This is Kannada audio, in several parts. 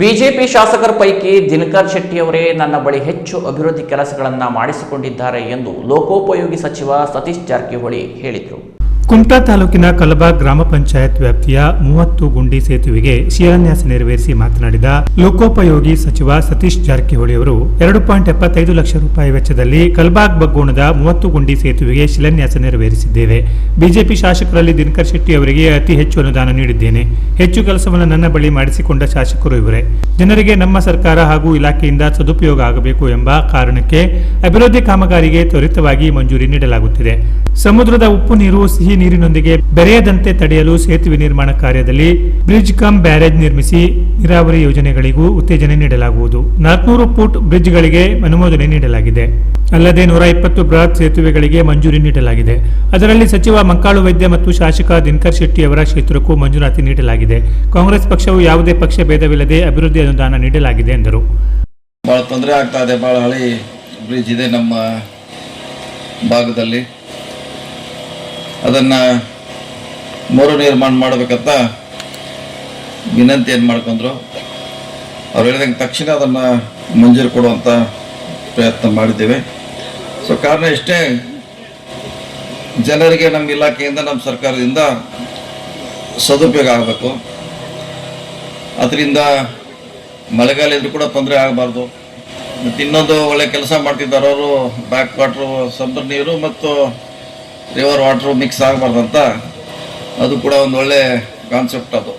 ಬಿಜೆಪಿ ಶಾಸಕರ ಪೈಕಿ ದಿನಕರ್ ಶೆಟ್ಟಿಯವರೇ ನನ್ನ ಬಳಿ ಹೆಚ್ಚು ಅಭಿವೃದ್ಧಿ ಕೆಲಸಗಳನ್ನು ಮಾಡಿಸಿಕೊಂಡಿದ್ದಾರೆ ಎಂದು ಲೋಕೋಪಯೋಗಿ ಸಚಿವ ಸತೀಶ್ ಜಾರಕಿಹೊಳಿ ಹೇಳಿದರು. ಕುಮಟಾ ತಾಲೂಕಿನ ಕಲಬಾಗ್ ಗ್ರಾಮ ಪಂಚಾಯತ್ ವ್ಯಾಪ್ತಿಯ 30 ಗುಂಡಿ ಸೇತುವೆಗೆ ಶಿಲಾನ್ಯಾಸ ನೆರವೇರಿಸಿ ಮಾತನಾಡಿದ ಲೋಕೋಪಯೋಗಿ ಸಚಿವ ಸತೀಶ್ ಜಾರಕಿಹೊಳಿ ಅವರು 2.75 ಲಕ್ಷ ರೂಪಾಯಿ ವೆಚ್ಚದಲ್ಲಿ ಕಲಬಾಗ್ ಬಗ್ಗೋಣದ 30 ಗುಂಡಿ ಸೇತುವೆಗೆ ಶಿಲಾನ್ಯಾಸ ನೆರವೇರಿಸಿದ್ದೇವೆ. ಬಿಜೆಪಿ ಶಾಸಕರಲ್ಲಿ ದಿನಕರ್ ಶೆಟ್ಟಿ ಅವರಿಗೆ ಅತಿ ಹೆಚ್ಚು ಅನುದಾನ ನೀಡಿದ್ದೇನೆ. ಹೆಚ್ಚು ಕೆಲಸವನ್ನು ನನ್ನ ಬಳಿ ಮಾಡಿಸಿಕೊಂಡ ಶಾಸಕರು ಇವರೇ. ಜನರಿಗೆ ನಮ್ಮ ಸರ್ಕಾರ ಹಾಗೂ ಇಲಾಖೆಯಿಂದ ಸದುಪಯೋಗ ಆಗಬೇಕು ಎಂಬ ಕಾರಣಕ್ಕೆ ಅಭಿವೃದ್ಧಿ ಕಾಮಗಾರಿಗೆ ತ್ವರಿತವಾಗಿ ಮಂಜೂರಿ ನೀಡಲಾಗುತ್ತಿದೆ. ಸಮುದ್ರದ ಉಪ್ಪು ನೀರು ಸಿಹಿ ನೀರಿನೊಂದಿಗೆ ಬೆರೆಯದಂತೆ ತಡೆಯಲು ಸೇತುವೆ ನಿರ್ಮಾಣ ಕಾರ್ಯದಲ್ಲಿ ಬ್ರಿಡ್ಜ್ ಕಮ್ ಬ್ಯಾರೇಜ್ ನಿರ್ಮಿಸಿ ನೀರಾವರಿ ಯೋಜನೆಗಳಿಗೂ ಉತ್ತೇಜನ ನೀಡಲಾಗುವುದು. 400 ಫುಟ್ ಬ್ರಿಡ್ಜ್ಗಳಿಗೆ ಅನುಮೋದನೆ ನೀಡಲಾಗಿದೆ. ಅಲ್ಲದೆ 120 ಬೃಹತ್ ಸೇತುವೆಗಳಿಗೆ ಮಂಜೂರಿ ನೀಡಲಾಗಿದೆ. ಅದರಲ್ಲಿ ಸಚಿವ ಮಂಕಾಳು ವೈದ್ಯ ಮತ್ತು ಶಾಸಕ ದಿನಕರ್ ಶೆಟ್ಟಿ ಅವರ ಕ್ಷೇತ್ರಕ್ಕೂ ಮಂಜೂರಾತಿ ನೀಡಲಾಗಿದೆ. ಕಾಂಗ್ರೆಸ್ ಪಕ್ಷವು ಯಾವುದೇ ಪಕ್ಷ ಭೇದವಿಲ್ಲದೆ ಅಭಿವೃದ್ಧಿ ಅನುದಾನ ನೀಡಲಾಗಿದೆ ಎಂದರು. ಬಹಳ ತೊಂದರೆ ಆಗ್ತಾ ಇದೆ. ಬಹಳ ಹಳಿ ಬ್ರಿಡ್ಜ್ ಇದೆ ನಮ್ಮ ಭಾಗದಲ್ಲಿ. ಅದನ್ನು ಮರು ನಿರ್ಮಾಣ ಮಾಡಬೇಕಂತ ವಿನಂತಿಯನ್ನು ಮಾಡ್ಕೊಂಡ್ರು. ಅವ್ರು ಹೇಳಿದಂಗೆ ತಕ್ಷಣ ಅದನ್ನು ಮಂಜೂರು ಕೊಡುವಂಥ ಪ್ರಯತ್ನ ಮಾಡಿದ್ದೇವೆ. ಸೊ ಕಾರಣ ಇಷ್ಟೇ, ಜನರಿಗೆ ನಮ್ಮ ಇಲಾಖೆಯಿಂದ ನಮ್ಮ ಸರ್ಕಾರದಿಂದ ಸದುಪಯೋಗ ಆಗಬೇಕು. ಅದರಿಂದ ಮಳೆಗಾಲ ಇದ್ರೂ ಕೂಡ ತೊಂದರೆ ಆಗಬಾರ್ದು. ಮತ್ತು ಇನ್ನೊಂದು ಒಳ್ಳೆ ಕೆಲಸ ಮಾಡ್ತಿದ್ದಾರೆ ಅವರು, ಬ್ಯಾಕ್ ವಾಟ್ರು ಸಮುದ್ರ ನೀರು ಮತ್ತು ರಿವರ್ ವಾಟ್ರು ಮಿಕ್ಸ್ ಆಗಬಾರ್ದಂತ ಅದು ಕೂಡ ಒಂದು ಒಳ್ಳೆ ಕಾನ್ಸೆಪ್ಟ್ ಅದು.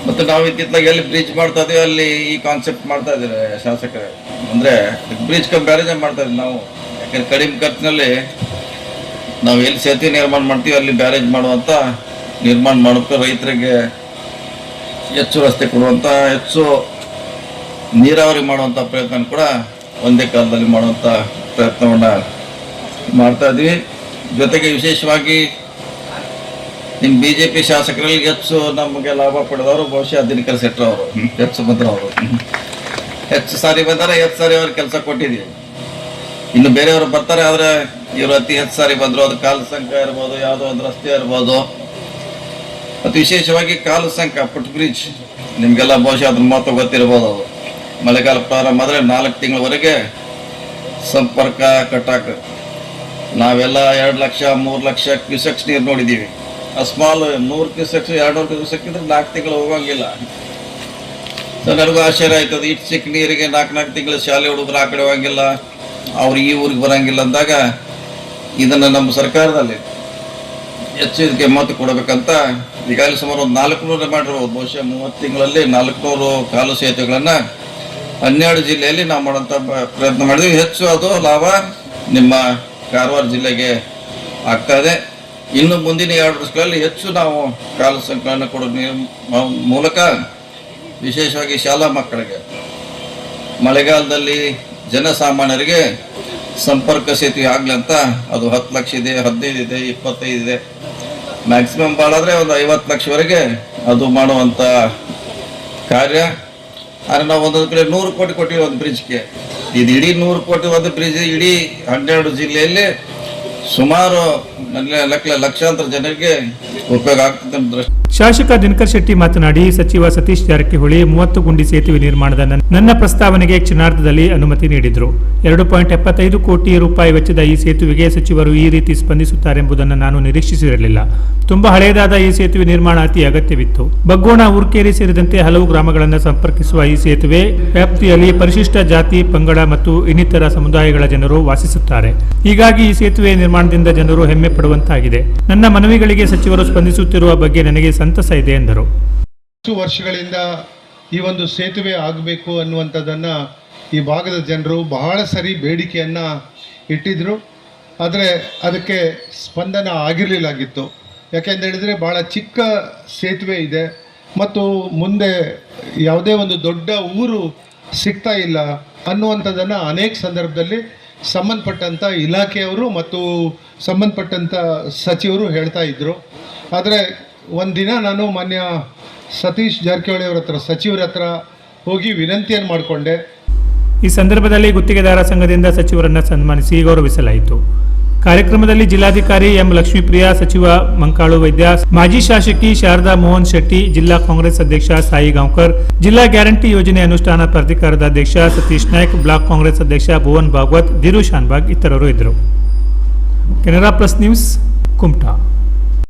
ಮತ್ತು ನಾವು ಇತ್ತಿತ್ತಲಾಗಿ ಎಲ್ಲಿ ಬ್ರಿಡ್ಜ್ ಮಾಡ್ತಾ ಇದೀವಿ ಅಲ್ಲಿ ಈ ಕಾನ್ಸೆಪ್ಟ್ ಮಾಡ್ತಾ ಇದ್ದೀವಿ ಶಾಸಕರೇ. ಅಂದರೆ ಬ್ರಿಡ್ಜ್ ಕಮ್ ಬ್ಯಾರೇಜ್ ಮಾಡ್ತಾ ಇದ್ದೀವಿ ನಾವು. ಯಾಕೆಂದರೆ ಕಡಿಮೆ ಖರ್ಚಿನಲ್ಲಿ ನಾವು ಎಲ್ಲಿ ಸೇತುವೆ ನಿರ್ಮಾಣ ಮಾಡ್ತೀವಿ ಅಲ್ಲಿ ಬ್ಯಾರೇಜ್ ಮಾಡುವಂಥ ನಿರ್ಮಾಣ ಮಾಡೋಕ್ಕೆ ರೈತರಿಗೆ ಹೆಚ್ಚು ರಸ್ತೆ ಕೊಡುವಂಥ, ಹೆಚ್ಚು ನೀರಾವರಿ ಮಾಡುವಂಥ ಪ್ರಯತ್ನ ಕೂಡ ಒಂದೇ ಕಾಲದಲ್ಲಿ ಮಾಡುವಂಥ ಪ್ರಯತ್ನವನ್ನು ಮಾಡ್ತಾ ಇದ್ವಿ. ಜೊತೆಗೆ ವಿಶೇಷವಾಗಿ ನಿಮ್ಮ BJP ಶಾಸಕರಲ್ಲಿ ಹೆಚ್ಚು ನಮಗೆ ಲಾಭ ಪಡೆದವರು ಬಹುಶಃ ದಿನಕರ್ ಶೆಟ್ಟಿ ಅವರು. ಹೆಚ್ಚು ಬಂದವರು, ಹೆಚ್ಚು ಸಾರಿ ಬಂದರೆ ಹೆಚ್ಚು ಸಾರಿ ಅವ್ರಿಗೆ ಕೆಲಸ ಕೊಟ್ಟಿದ್ದೀವಿ. ಇನ್ನು ಬೇರೆಯವರು ಬರ್ತಾರೆ, ಆದರೆ ಇವರು ಅತಿ ಹೆಚ್ಚು ಸಾರಿ ಬಂದರು. ಅದು ಕಾಲು ಸಂಕ ಇರ್ಬೋದು, ಯಾವುದೋ ಒಂದು ರಸ್ತೆ ಇರ್ಬೋದು. ಮತ್ತು ವಿಶೇಷವಾಗಿ ಕಾಲು ಸಂಕ ಫುಟ್ ಬ್ರಿಡ್ಜ್ ನಿಮಗೆಲ್ಲ ಬಹುಶಃ ಅದ್ರ ಮಹತ್ವ ಗೊತ್ತಿರ್ಬೋದು. ಅದು ಮಳೆಗಾಲ ಪ್ರಾರಂಭ ಆದರೆ 4 ತಿಂಗಳವರೆಗೆ ಸಂಪರ್ಕ ಕಟ್ಟಾಕ ನಾವೆಲ್ಲ 2 ಲಕ್ಷ 3 ಲಕ್ಷ ಕ್ಯೂಸೆಕ್ಸ್ ನೀರು ನೋಡಿದ್ದೀವಿ. ಸ್ಮಾಲ್ 100 ಕ್ಯೂಸೆಕ್ಸ್ 200 ಕ್ಯೂಸೆಕ್ ಇದ್ರೆ 4 ತಿಂಗಳು ಹೋಗಂಗಿಲ್ಲ. ಸೊ ನನಗೂ ಆಶ್ಚರ್ಯ ಆಯ್ತದೆ. ಇಷ್ಟು ಚಿಕ್ಕ ನೀರಿಗೆ 4 ತಿಂಗಳು ಶಾಲೆ ಹುಡುಗರು ಆ ಕಡೆ ಹೋಗಂಗಿಲ್ಲ, ಅವ್ರು ಈ ಊರಿಗೆ ಬರೋಂಗಿಲ್ಲ ಅಂದಾಗ ಇದನ್ನು ನಮ್ಮ ಸರ್ಕಾರದಲ್ಲಿ ಹೆಚ್ಚು ಇದಕ್ಕೆ ಮಹತ್ವ ಕೊಡಬೇಕಂತ ಈಗಾಗಲೇ ಸುಮಾರು ಒಂದು 400 ಮಾಡಿರ್ಬೋದು. ಬಹುಶಃ 30 ತಿಂಗಳಲ್ಲಿ 400 ಕಾಲು ಸೇತುವೆಗಳನ್ನು 12 ಜಿಲ್ಲೆಯಲ್ಲಿ ನಾವು ಮಾಡೋಂಥ ಪ್ರಯತ್ನ ಮಾಡಿದ್ವಿ. ಹೆಚ್ಚು ಅದು ಲಾಭ ನಿಮ್ಮ ಕಾರವಾರ ಜಿಲ್ಲೆಗೆ ಆಗ್ತಾ ಇದೆ. ಇನ್ನು ಮುಂದಿನ 2 ವರ್ಷಗಳಲ್ಲಿ ಹೆಚ್ಚು ನಾವು ಕಾಲು ಸಂಕಲನ ಕೊಡೋ ಮೂಲಕ ವಿಶೇಷವಾಗಿ ಶಾಲಾ ಮಕ್ಕಳಿಗೆ ಮಳೆಗಾಲದಲ್ಲಿ ಜನಸಾಮಾನ್ಯರಿಗೆ ಸಂಪರ್ಕ ಸೇತುವೆ ಆಗಲಿ ಅಂತ ಅದು 10 ಲಕ್ಷ ಇದೆ, 15 ಇದೆ, 25 ಇದೆ, ಮ್ಯಾಕ್ಸಿಮಮ್ ಭಾಳಾದರೆ ಒಂದು 50 ಲಕ್ಷವರೆಗೆ ಅದು ಮಾಡುವಂಥ ಕಾರ್ಯ. ಆದರೆ ನಾವು ಒಂದೊಂದು ಕಡೆ 100 ಕೋಟಿ ಕೊಟ್ಟಿವಿ ಒಂದು ಬ್ರಿಡ್ಜ್ಗೆ. ಇದು ಇಡೀ 100 ಕೋಟಿ ಒಂದು ಬ್ರಿಡ್ಜ್ ಇಡೀ 12 ಜಿಲ್ಲೆಯಲ್ಲಿ ಸುಮಾರು ಲಕ್ಷಾಂತರ ಜನರಿಗೆ ಉಪಯೋಗ ಆಗ್ತದೆ ಅಂತ ದೃಷ್ಟಿ. ಶಾಸಕ ದಿನಕರ್ ಶೆಟ್ಟಿ ಮಾತನಾಡಿ, ಸಚಿವ ಸತೀಶ್ ಜಾರಕಿಹೊಳಿ 30 ಗುಂಡಿ ಸೇತುವೆ ನಿರ್ಮಾಣದ ನನ್ನ ಪ್ರಸ್ತಾವನೆಗೆ ಕ್ಷಣಾರ್ಧದಲ್ಲಿ ಅನುಮತಿ ನೀಡಿದ್ರು. 2.75 ಕೋಟಿ ರೂಪಾಯಿ ವೆಚ್ಚದ ಈ ಸೇತುವೆಗೆ ಸಚಿವರು ಈ ರೀತಿ ಸ್ಪಂದಿಸುತ್ತಾರೆಂಬುದನ್ನು ನಾನು ನಿರೀಕ್ಷಿಸಿರಲಿಲ್ಲ. ತುಂಬಾ ಹಳೆಯದಾದ ಈ ಸೇತುವೆ ನಿರ್ಮಾಣ ಅತಿ ಅಗತ್ಯವಿತ್ತು. ಬಗ್ಗೋಣ, ಉರ್ಕೇರಿ ಸೇರಿದಂತೆ ಹಲವು ಗ್ರಾಮಗಳನ್ನು ಸಂಪರ್ಕಿಸುವ ಈ ಸೇತುವೆ ವ್ಯಾಪ್ತಿಯಲ್ಲಿ ಪರಿಶಿಷ್ಟ ಜಾತಿ, ಪಂಗಡ ಮತ್ತು ಇನ್ನಿತರ ಸಮುದಾಯಗಳ ಜನರು ವಾಸಿಸುತ್ತಾರೆ. ಹೀಗಾಗಿ ಈ ಸೇತುವೆ ನಿರ್ಮಾಣದಿಂದ ಜನರು ಹೆಮ್ಮೆ ಪಡುವಂತಾಗಿದೆ. ನನ್ನ ಮನವಿಗಳಿಗೆ ಸಚಿವರು ಸ್ಪಂದಿಸುತ್ತಿರುವ ಬಗ್ಗೆ ನನಗೆ ಸಂತಸ ಇದೆ ಎಂದರು. ವರ್ಷಗಳಿಂದ ಈ ಒಂದು ಸೇತುವೆ ಆಗಬೇಕು ಅನ್ನುವಂಥದ್ದನ್ನು ಈ ಭಾಗದ ಜನರು ಬಹಳ ಸರಿ ಬೇಡಿಕೆಯನ್ನು ಇಟ್ಟಿದ್ರು. ಆದರೆ ಅದಕ್ಕೆ ಸ್ಪಂದನ ಆಗಿರಲಿಲ್ಲಾಗಿತ್ತು. ಯಾಕೆಂತ ಹೇಳಿದರೆ ಭಾಳ ಚಿಕ್ಕ ಸೇತುವೆ ಇದೆ ಮತ್ತು ಮುಂದೆ ಯಾವುದೇ ಒಂದು ದೊಡ್ಡ ಊರು ಸಿಗ್ತಾ ಇಲ್ಲ ಅನ್ನುವಂಥದ್ದನ್ನು ಅನೇಕ ಸಂದರ್ಭದಲ್ಲಿ ಸಂಬಂಧಪಟ್ಟಂಥ ಇಲಾಖೆಯವರು ಮತ್ತು ಸಂಬಂಧಪಟ್ಟಂಥ ಸಚಿವರು ಹೇಳ್ತಾ ಇದ್ದರು. ಆದರೆ ಒಂದಿನ ನಾನು ಮಾನ್ಯ ಸತೀಶ್ ಜಾರಕಿಹೊಳಿ ಅವರ ಹತ್ರ, ಸಚಿವರ ಹತ್ರ ಹೋಗಿ ವಿನಂತಿಯನ್ನು ಮಾಡಿಕೊಂಡೆ. ಈ ಸಂದರ್ಭದಲ್ಲಿ ಗುತ್ತಿಗೆದಾರ ಸಂಘದಿಂದ ಸಚಿವರನ್ನು ಸನ್ಮಾನಿಸಿ ಗೌರವಿಸಲಾಯಿತು. ಕಾರ್ಯಕ್ರಮದಲ್ಲಿ ಜಿಲ್ಲಾಧಿಕಾರಿ ಎಂ ಲಕ್ಷ್ಮೀಪ್ರಿಯಾ, ಸಚಿವ ಮಂಕಾಳು ವೈದ್ಯ, ಮಾಜಿ ಶಾಸಕಿ ಶಾರದಾ ಮೋಹನ್ ಶೆಟ್ಟಿ, ಜಿಲ್ಲಾ ಕಾಂಗ್ರೆಸ್ ಅಧ್ಯಕ್ಷ ಸಾಯಿ ಗಾಂವ್ಕರ್, ಜಿಲ್ಲಾ ಗ್ಯಾರಂಟಿ ಯೋಜನೆ ಅನುಷ್ಠಾನ ಪ್ರಾಧಿಕಾರದ ಅಧ್ಯಕ್ಷ ಸತೀಶ್ ನಾಯ್ಕ್, ಬ್ಲಾಕ್ ಕಾಂಗ್ರೆಸ್ ಅಧ್ಯಕ್ಷ ಭುವನ್ ಭಾಗವತ್, ದಿರು ಶಾನ್ಬಾಗ್ ಇತರರು ಇದ್ದರು. Canara plus news, Kumta.